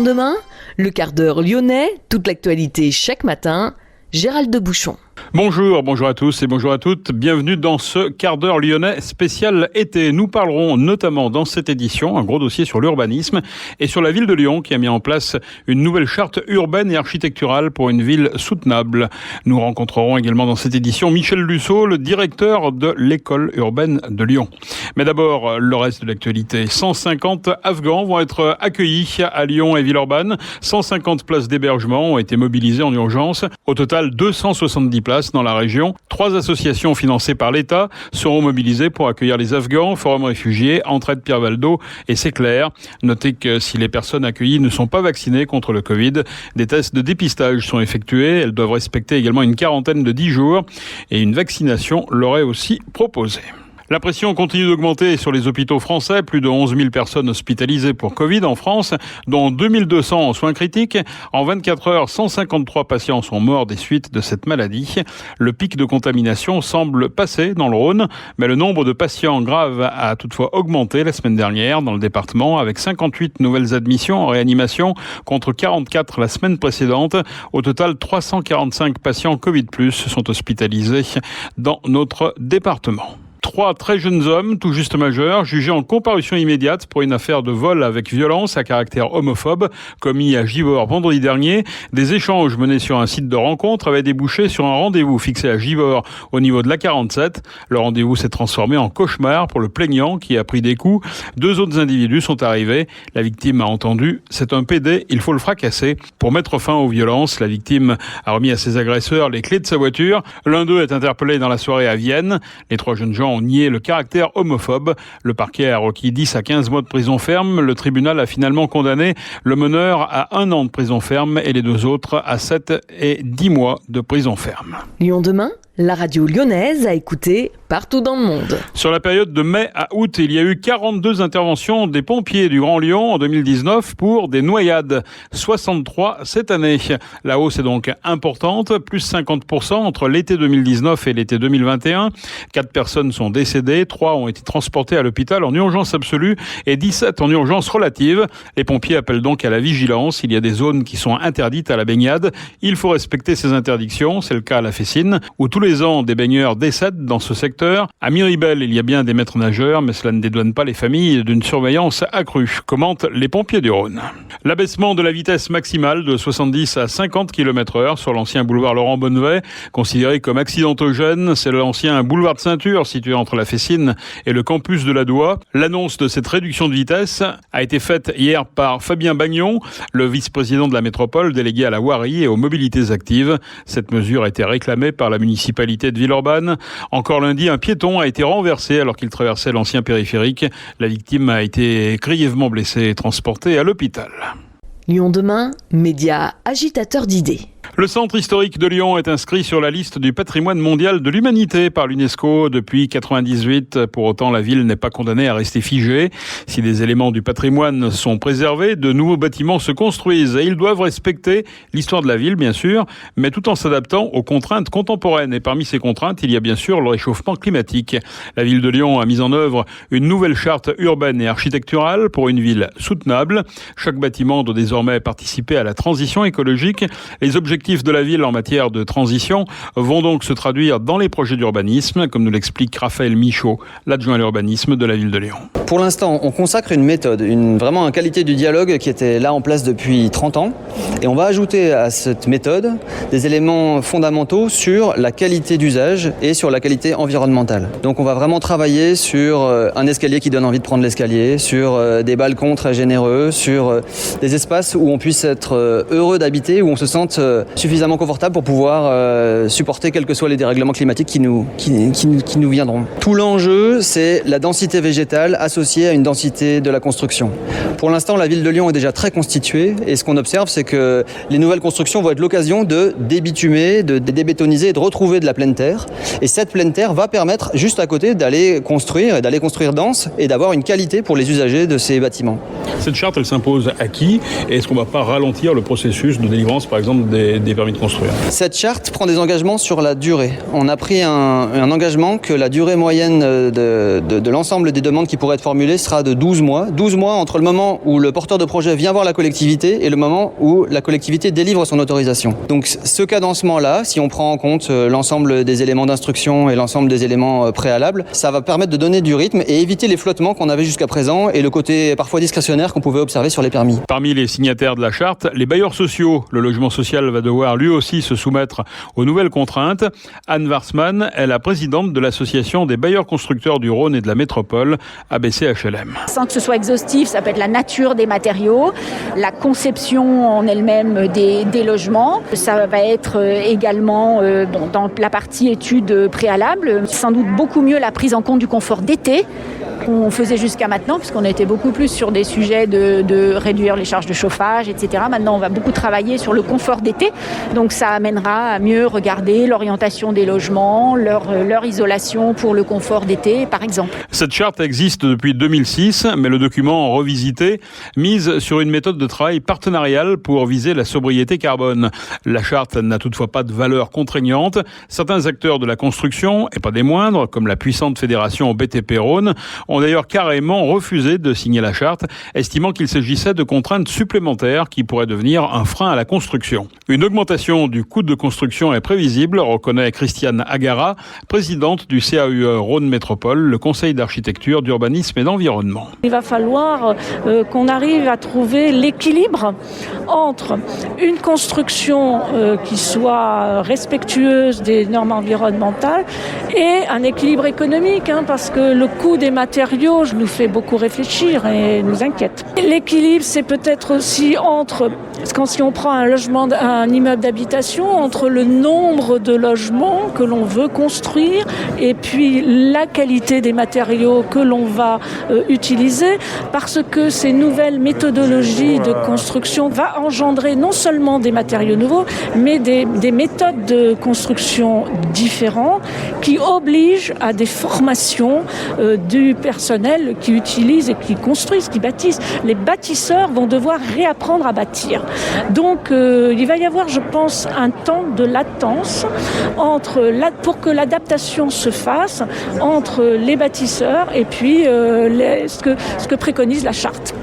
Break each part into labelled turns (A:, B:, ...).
A: Demain, le quart d'heure lyonnais, toute l'actualité chaque matin, Gérald de Bouchon.
B: Bonjour à tous et bonjour à toutes. Bienvenue dans ce quart d'heure lyonnais spécial été. Nous parlerons notamment dans cette édition un gros dossier sur l'urbanisme et sur la ville de Lyon qui a mis en place une nouvelle charte urbaine et architecturale pour une ville soutenable. Nous rencontrerons également dans cette édition Michel Lusseau, le directeur de l'école urbaine de Lyon. Mais d'abord, le reste de l'actualité. 150 Afghans vont être accueillis à Lyon et Villeurbanne. 150 places d'hébergement ont été mobilisées en urgence. Au total, 270 places dans la région. 3 associations financées par l'État seront mobilisées pour accueillir les Afghans, Forum Réfugiés, Entraide Pierre Valdo et C'est clair. Notez que si les personnes accueillies ne sont pas vaccinées contre le Covid, des tests de dépistage sont effectués. Elles doivent respecter également une quarantaine de 10 jours et une vaccination leur est aussi proposée. La pression continue d'augmenter sur les hôpitaux français. Plus de 11 000 personnes hospitalisées pour Covid en France, dont 2 200 en soins critiques. En 24 heures, 153 patients sont morts des suites de cette maladie. Le pic de contamination semble passer dans le Rhône, mais le nombre de patients graves a toutefois augmenté la semaine dernière dans le département, avec 58 nouvelles admissions en réanimation contre 44 la semaine précédente. Au total, 345 patients Covid+ sont hospitalisés dans notre département. 3 très jeunes hommes, tout juste majeurs, jugés en comparution immédiate pour une affaire de vol avec violence à caractère homophobe commis à Givors vendredi dernier. Des échanges menés sur un site de rencontre avaient débouché sur un rendez-vous fixé à Givors au niveau de l'A47. Le rendez-vous s'est transformé en cauchemar pour le plaignant qui a pris des coups. 2 autres individus sont arrivés. La victime a entendu « C'est un PD, il faut le fracasser ». Pour mettre fin aux violences, la victime a remis à ses agresseurs les clés de sa voiture. L'un d'eux est interpellé dans la soirée à Vienne. Les 3 jeunes gens ont nié le caractère homophobe. Le parquet a requis 10 à 15 mois de prison ferme. Le tribunal a finalement condamné le meneur à 1 an de prison ferme et les 2 autres à 7 et 10 mois de prison ferme.
A: Lyon demain, la radio lyonnaise à écouter partout dans le monde. Sur
B: la période de mai à août, il y a eu 42 interventions des pompiers du Grand Lyon en 2019 pour des noyades. 63 cette année. La hausse est donc importante, plus 50% entre l'été 2019 et l'été 2021. 4 personnes sont décédées, 3 ont été transportées à l'hôpital en urgence absolue et 17 en urgence relative. Les pompiers appellent donc à la vigilance. Il y a des zones qui sont interdites à la baignade. Il faut respecter ces interdictions. C'est le cas à la Fessine, où tous les ans des baigneurs décèdent dans ce secteur. À Miribel, il y a bien des maîtres nageurs, mais cela ne dédouane pas les familles d'une surveillance accrue, commentent les pompiers du Rhône. L'abaissement de la vitesse maximale de 70 à 50 km/h sur l'ancien boulevard Laurent Bonnevet, considéré comme accidentogène, c'est l'ancien boulevard de Ceinture situé entre la Fessine et le campus de la Doua. L'annonce de cette réduction de vitesse a été faite hier par Fabien Bagnon, le vice-président de la métropole délégué à la voirie et aux mobilités actives. Cette mesure a été réclamée par la municipalité de Villeurbanne. Encore lundi, un piéton a été renversé alors qu'il traversait l'ancien périphérique. La victime a été grièvement blessée et transportée à l'hôpital.
A: Lyon demain, média agitateur d'idées.
B: Le centre historique de Lyon est inscrit sur la liste du patrimoine mondial de l'humanité par l'UNESCO depuis 1998. Pour autant, la ville n'est pas condamnée à rester figée. Si des éléments du patrimoine sont préservés, de nouveaux bâtiments se construisent et ils doivent respecter l'histoire de la ville, bien sûr, mais tout en s'adaptant aux contraintes contemporaines. Et parmi ces contraintes, il y a bien sûr le réchauffement climatique. La ville de Lyon a mis en œuvre une nouvelle charte urbaine et architecturale pour une ville soutenable. Chaque bâtiment doit désormais participer à la transition écologique. Les objectifs de la ville en matière de transition vont donc se traduire dans les projets d'urbanisme, comme nous l'explique Raphaël Michaud, l'adjoint à l'urbanisme de la ville de Lyon.
C: Pour l'instant, on consacre une méthode, vraiment une qualité du dialogue qui était là en place depuis 30 ans. Et on va ajouter à cette méthode des éléments fondamentaux sur la qualité d'usage et sur la qualité environnementale. Donc on va vraiment travailler sur un escalier qui donne envie de prendre l'escalier, sur des balcons très généreux, sur des espaces où on puisse être heureux d'habiter, où on se sente suffisamment confortable pour pouvoir supporter quels que soient les dérèglements climatiques qui nous viendront. Tout l'enjeu, c'est la densité végétale associée à une densité de la construction. Pour l'instant, la ville de Lyon est déjà très constituée et ce qu'on observe, c'est que les nouvelles constructions vont être l'occasion de débitumer, de débétoniser et de retrouver de la pleine terre. Et cette pleine terre va permettre juste à côté d'aller construire dense et d'avoir une qualité pour les usagers de ces bâtiments.
B: Cette charte, elle s'impose à qui? Et est-ce qu'on ne va pas ralentir le processus de délivrance, par exemple, des des permis de construire.
C: Cette charte prend des engagements sur la durée. On a pris un engagement que la durée moyenne de l'ensemble des demandes qui pourraient être formulées sera de 12 mois. 12 mois entre le moment où le porteur de projet vient voir la collectivité et le moment où la collectivité délivre son autorisation. Donc ce cadencement-là, si on prend en compte l'ensemble des éléments d'instruction et l'ensemble des éléments préalables, ça va permettre de donner du rythme et éviter les flottements qu'on avait jusqu'à présent et le côté parfois discrétionnaire qu'on pouvait observer sur les permis.
B: Parmi les signataires de la charte, les bailleurs sociaux. Le logement social va devoir lui aussi se soumettre aux nouvelles contraintes. Anne Warsmann est la présidente de l'association des bailleurs constructeurs du Rhône et de la métropole, ABC HLM.
D: Sans que ce soit exhaustif, ça peut être la nature des matériaux, la conception en elle-même des logements. Ça va être également dans la partie études préalables, sans doute beaucoup mieux la prise en compte du confort d'été qu'on faisait jusqu'à maintenant, puisqu'on était beaucoup plus sur des sujets de réduire les charges de chauffage, etc. Maintenant, on va beaucoup travailler sur le confort d'été. Donc, ça amènera à mieux regarder l'orientation des logements, leur isolation pour le confort d'été, par exemple.
B: Cette charte existe depuis 2006, mais le document revisité mise sur une méthode de travail partenariale pour viser la sobriété carbone. La charte n'a toutefois pas de valeur contraignante. Certains acteurs de la construction, et pas des moindres, comme la puissante fédération BTP Rhône, ont d'ailleurs carrément refusé de signer la charte, estimant qu'il s'agissait de contraintes supplémentaires qui pourraient devenir un frein à la construction. Une augmentation du coût de construction est prévisible, reconnaît Christiane Agara, présidente du CAUE Rhône Métropole, le Conseil d'architecture, d'urbanisme et d'environnement.
E: Il va falloir qu'on arrive à trouver l'équilibre entre une construction qui soit respectueuse des normes environnementales et un équilibre économique, parce que le coût des matériaux nous fait beaucoup réfléchir et nous inquiète. L'équilibre, c'est peut-être aussi entre, si on prend un immeuble d'habitation, entre le nombre de logements que l'on veut construire et puis la qualité des matériaux que l'on va utiliser, parce que ces nouvelles méthodologies de construction vont engendrer non seulement des matériaux nouveaux, mais des méthodes de construction différentes qui obligent à des formations du personnel qui utilise et qui construisent, qui bâtissent. Les bâtisseurs vont devoir réapprendre à bâtir. Donc il va y avoir, je pense, un temps de latence pour que l'adaptation se fasse entre les bâtisseurs et puis ce que préconise la charte.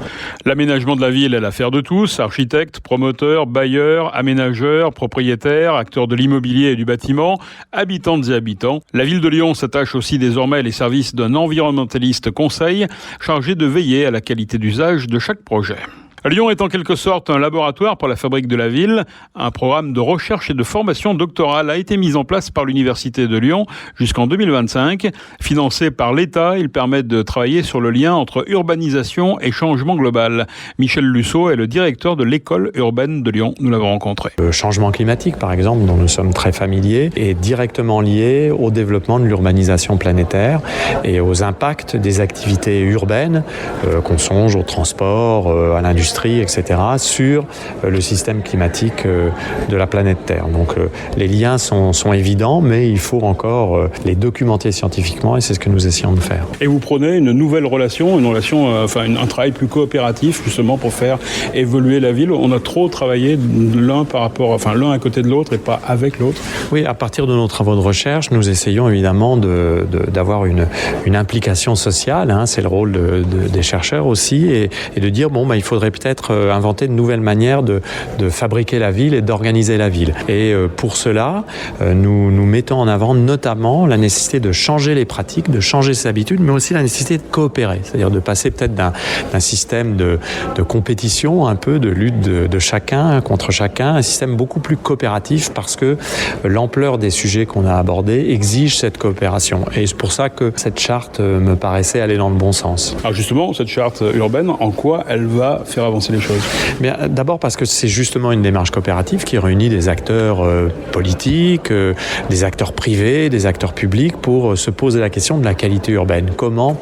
B: L'aménagement de la ville est l'affaire de tous, architectes, promoteurs, bailleurs, aménageurs, propriétaires, acteurs de l'immobilier et du bâtiment, habitantes et habitants. La ville de Lyon s'attache aussi désormais les services d'un environnementaliste conseil chargé de veiller à la qualité d'usage de chaque projet. Lyon est en quelque sorte un laboratoire pour la fabrique de la ville. Un programme de recherche et de formation doctorale a été mis en place par l'Université de Lyon jusqu'en 2025. Financé par l'État, il permet de travailler sur le lien entre urbanisation et changement global. Michel Lusseau est le directeur de l'école urbaine de Lyon. Nous l'avons rencontré.
F: Le changement climatique, par exemple, dont nous sommes très familiers, est directement lié au développement de l'urbanisation planétaire et aux impacts des activités urbaines, qu'on songe au transport, à l'industrie, etc., sur le système climatique de la planète Terre. Donc les liens sont évidents, mais il faut encore les documenter scientifiquement et c'est ce que nous essayons de faire.
B: Et vous prenez une nouvelle relation, un travail plus coopératif justement pour faire évoluer la ville. On a trop travaillé l'un à côté de l'autre et pas avec l'autre.
F: Oui, à partir de nos travaux de recherche, nous essayons évidemment d'avoir une implication sociale, c'est le rôle des chercheurs aussi, et de dire il faudrait peut-être inventer de nouvelles manières de fabriquer la ville et d'organiser la ville. Et pour cela, nous mettons en avant notamment la nécessité de changer les pratiques, de changer ses habitudes, mais aussi la nécessité de coopérer, c'est-à-dire de passer peut-être d'un système de compétition, un peu de lutte de chacun contre chacun, un système beaucoup plus coopératif parce que l'ampleur des sujets qu'on a abordés exige cette coopération. Et c'est pour ça que cette charte me paraissait aller dans le bon sens.
B: Alors justement, cette charte urbaine, en quoi elle va faire avancer les choses?
F: Bien, d'abord parce que c'est justement une démarche coopérative qui réunit des acteurs politiques, des acteurs privés, des acteurs publics pour se poser la question de la qualité urbaine. Comment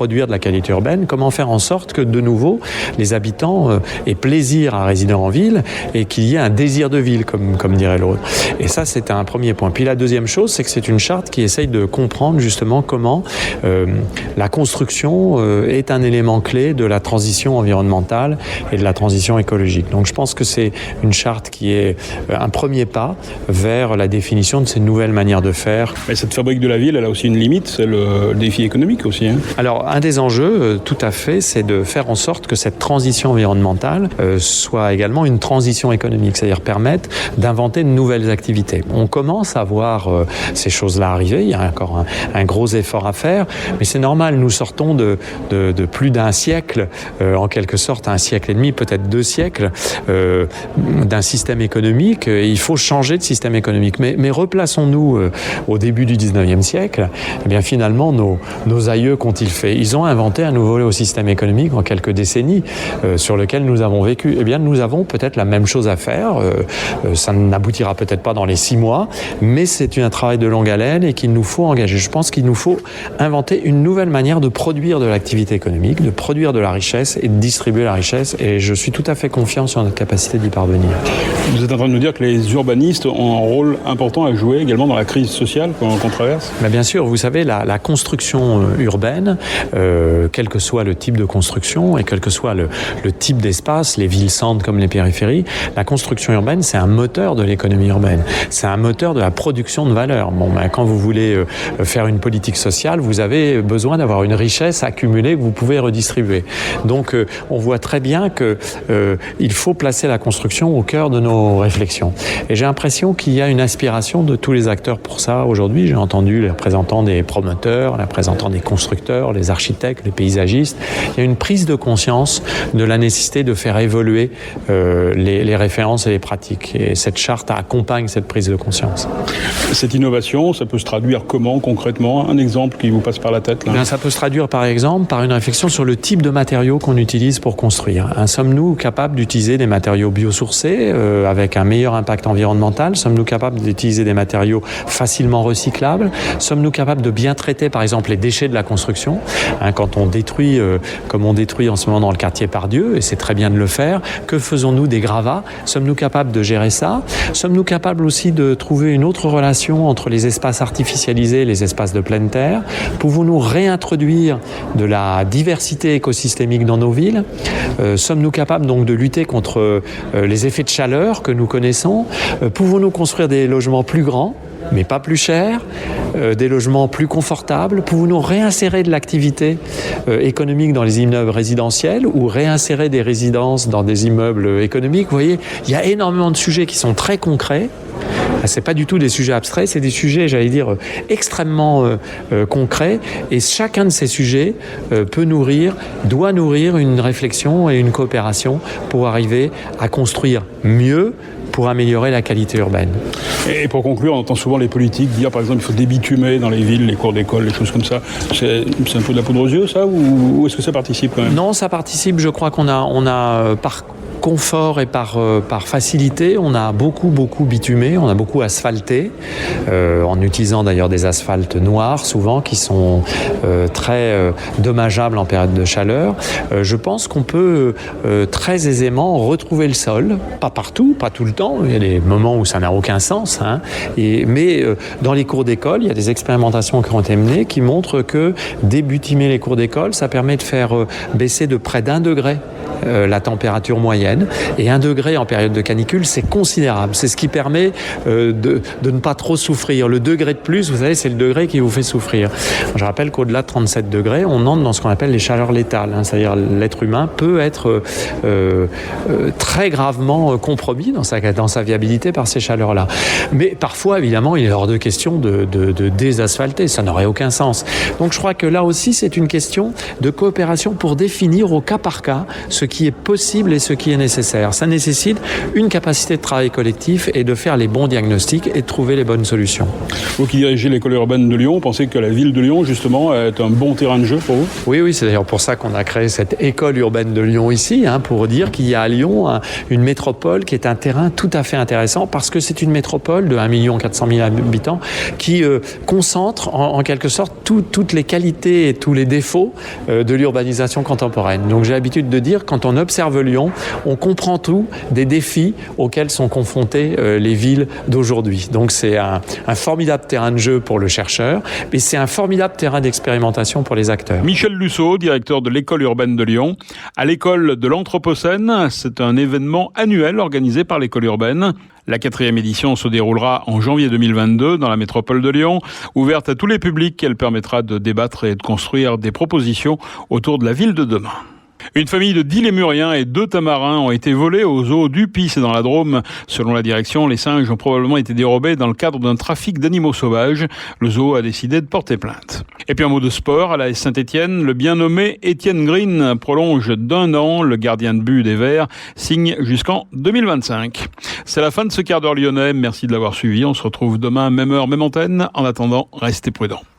F: produire de la qualité urbaine, comment faire en sorte que de nouveau les habitants aient plaisir à résider en ville et qu'il y ait un désir de ville, comme dirait l'autre. Et ça, c'est un premier point. Puis la deuxième chose, c'est que c'est une charte qui essaye de comprendre justement comment la construction est un élément clé de la transition environnementale et de la transition écologique. Donc je pense que c'est une charte qui est un premier pas vers la définition de ces nouvelles manières de faire.
B: Mais cette fabrique de la ville, elle a aussi une limite, c'est le défi économique aussi.
F: Alors un des enjeux, tout à fait, c'est de faire en sorte que cette transition environnementale soit également une transition économique, c'est-à-dire permettre d'inventer de nouvelles activités. On commence à voir ces choses-là arriver, il y a encore un gros effort à faire, mais c'est normal, nous sortons de plus d'un siècle, en quelque sorte un siècle et demi, peut-être 2 siècles, d'un système économique, et il faut changer de système économique. Mais replaçons-nous au début du 19e siècle, eh bien finalement nos aïeux qu'ont-ils fait? Ils ont inventé un nouveau système économique en quelques décennies sur lequel nous avons vécu. Eh bien nous avons peut-être la même chose à faire, ça n'aboutira peut-être pas dans les 6 mois, mais c'est un travail de longue haleine et qu'il nous faut engager. Je pense qu'il nous faut inventer une nouvelle manière de produire de l'activité économique, de produire de la richesse et de distribuer la richesse, et je suis tout à fait confiant sur notre capacité d'y parvenir.
B: Vous êtes en train de nous dire que les urbanistes ont un rôle important à jouer également dans la crise sociale qu'on traverse?
F: Bien sûr, vous savez, la construction urbaine, quel que soit le type de construction et quel que soit le type d'espace, les villes-centres comme les périphéries, la construction urbaine, c'est un moteur de l'économie urbaine. C'est un moteur de la production de valeur. Quand vous voulez faire une politique sociale, vous avez besoin d'avoir une richesse accumulée que vous pouvez redistribuer. Donc, on voit très bien qu'il faut placer la construction au cœur de nos réflexions. Et j'ai l'impression qu'il y a une aspiration de tous les acteurs pour ça aujourd'hui. J'ai entendu les représentants des promoteurs, les représentants des constructeurs, les architectes, les paysagistes. Il y a une prise de conscience de la nécessité de faire évoluer les références et les pratiques. Et cette charte accompagne cette prise de conscience.
B: Cette innovation, ça peut se traduire comment concrètement? Un exemple qui vous passe par la tête là?
F: Ça peut se traduire par exemple par une réflexion sur le type de matériaux qu'on utilise pour construire. Sommes-nous capables d'utiliser des matériaux biosourcés avec un meilleur impact environnemental? Sommes-nous capables d'utiliser des matériaux facilement recyclables? Sommes-nous capables de bien traiter par exemple les déchets de la construction? Quand on détruit, comme on détruit en ce moment dans le quartier Pardieu, et c'est très bien de le faire, que faisons-nous des gravats? Sommes-nous capables de gérer ça? Sommes-nous capables aussi de trouver une autre relation entre les espaces artificialisés et les espaces de pleine terre? Pouvons-nous réintroduire de la diversité écosystémique dans nos villes? Sommes-nous capables donc de lutter contre les effets de chaleur que nous connaissons? Pouvons-nous construire des logements plus grands, mais pas plus chers, des logements plus confortables? Pouvons-nous réinsérer de l'activité économique dans les immeubles résidentiels ou réinsérer des résidences dans des immeubles économiques? Vous voyez, il y a énormément de sujets qui sont très concrets. C'est pas du tout des sujets abstraits, c'est des sujets, j'allais dire, extrêmement concrets. Et chacun de ces sujets doit nourrir une réflexion et une coopération pour arriver à construire mieux, pour améliorer la qualité urbaine.
B: Et pour conclure, on entend souvent les politiques dire, par exemple, il faut débitumer dans les villes, les cours d'école, les choses comme ça. C'est un peu de la poudre aux yeux, ça, ou est-ce que ça participe quand même?
F: Non, ça participe. Je crois qu'on a par confort et par facilité, on a beaucoup bitumé, on a beaucoup asphalté, en utilisant d'ailleurs des asphaltes noirs souvent qui sont très dommageables en période de chaleur. Je pense qu'on peut très aisément retrouver le sol, pas partout, pas tout le temps, il y a des moments où ça n'a aucun sens, mais dans les cours d'école, il y a des expérimentations qui ont été menées qui montrent que débitumer les cours d'école, ça permet de faire baisser de près d'1 degré la température moyenne, et 1 degré en période de canicule, c'est considérable. C'est ce qui permet de ne pas trop souffrir. Le degré de plus, vous savez, c'est le degré qui vous fait souffrir. Je rappelle qu'au-delà de 37 degrés, on entre dans ce qu'on appelle les chaleurs létales, c'est-à-dire l'être humain peut être très gravement compromis dans sa viabilité par ces chaleurs-là. Mais parfois, évidemment, il est hors de question de désasphalter, ça n'aurait aucun sens. Donc je crois que là aussi, c'est une question de coopération pour définir au cas par cas ce qui est possible et ce qui est nécessaire. Ça nécessite une capacité de travail collectif et de faire les bons diagnostics et de trouver les bonnes solutions.
B: Vous qui dirigez l'école urbaine de Lyon, pensez que la ville de Lyon, justement, est un bon terrain de jeu pour vous?
F: Oui, c'est d'ailleurs pour ça qu'on a créé cette école urbaine de Lyon ici, pour dire qu'il y a à Lyon une métropole qui est un terrain tout à fait intéressant parce que c'est une métropole de 1 400 000 habitants qui concentre en quelque sorte toutes les qualités et tous les défauts de l'urbanisation contemporaine. Donc j'ai l'habitude de dire, quand on observe Lyon, on comprend tout des défis auxquels sont confrontées les villes d'aujourd'hui. Donc c'est un formidable terrain de jeu pour le chercheur, mais c'est un formidable terrain d'expérimentation pour les acteurs.
B: Michel Lusseau, directeur de l'école urbaine de Lyon. À l'école de l'Anthropocène, c'est un événement annuel organisé par l'école urbaine. La 4e édition se déroulera en janvier 2022 dans la métropole de Lyon. Ouverte à tous les publics, elle permettra de débattre et de construire des propositions autour de la ville de demain. Une famille de 10 lémuriens et 2 tamarins ont été volés au zoo d'Uppy, c'est dans la Drôme. Selon la direction, les singes ont probablement été dérobés dans le cadre d'un trafic d'animaux sauvages. Le zoo a décidé de porter plainte. Et puis un mot de sport, à l'AS Saint-Étienne, le bien nommé Étienne Green prolonge d'1 an. Le gardien de but des Verts signe jusqu'en 2025. C'est la fin de ce quart d'heure lyonnais. Merci de l'avoir suivi. On se retrouve demain, même heure, même antenne. En attendant, restez prudents.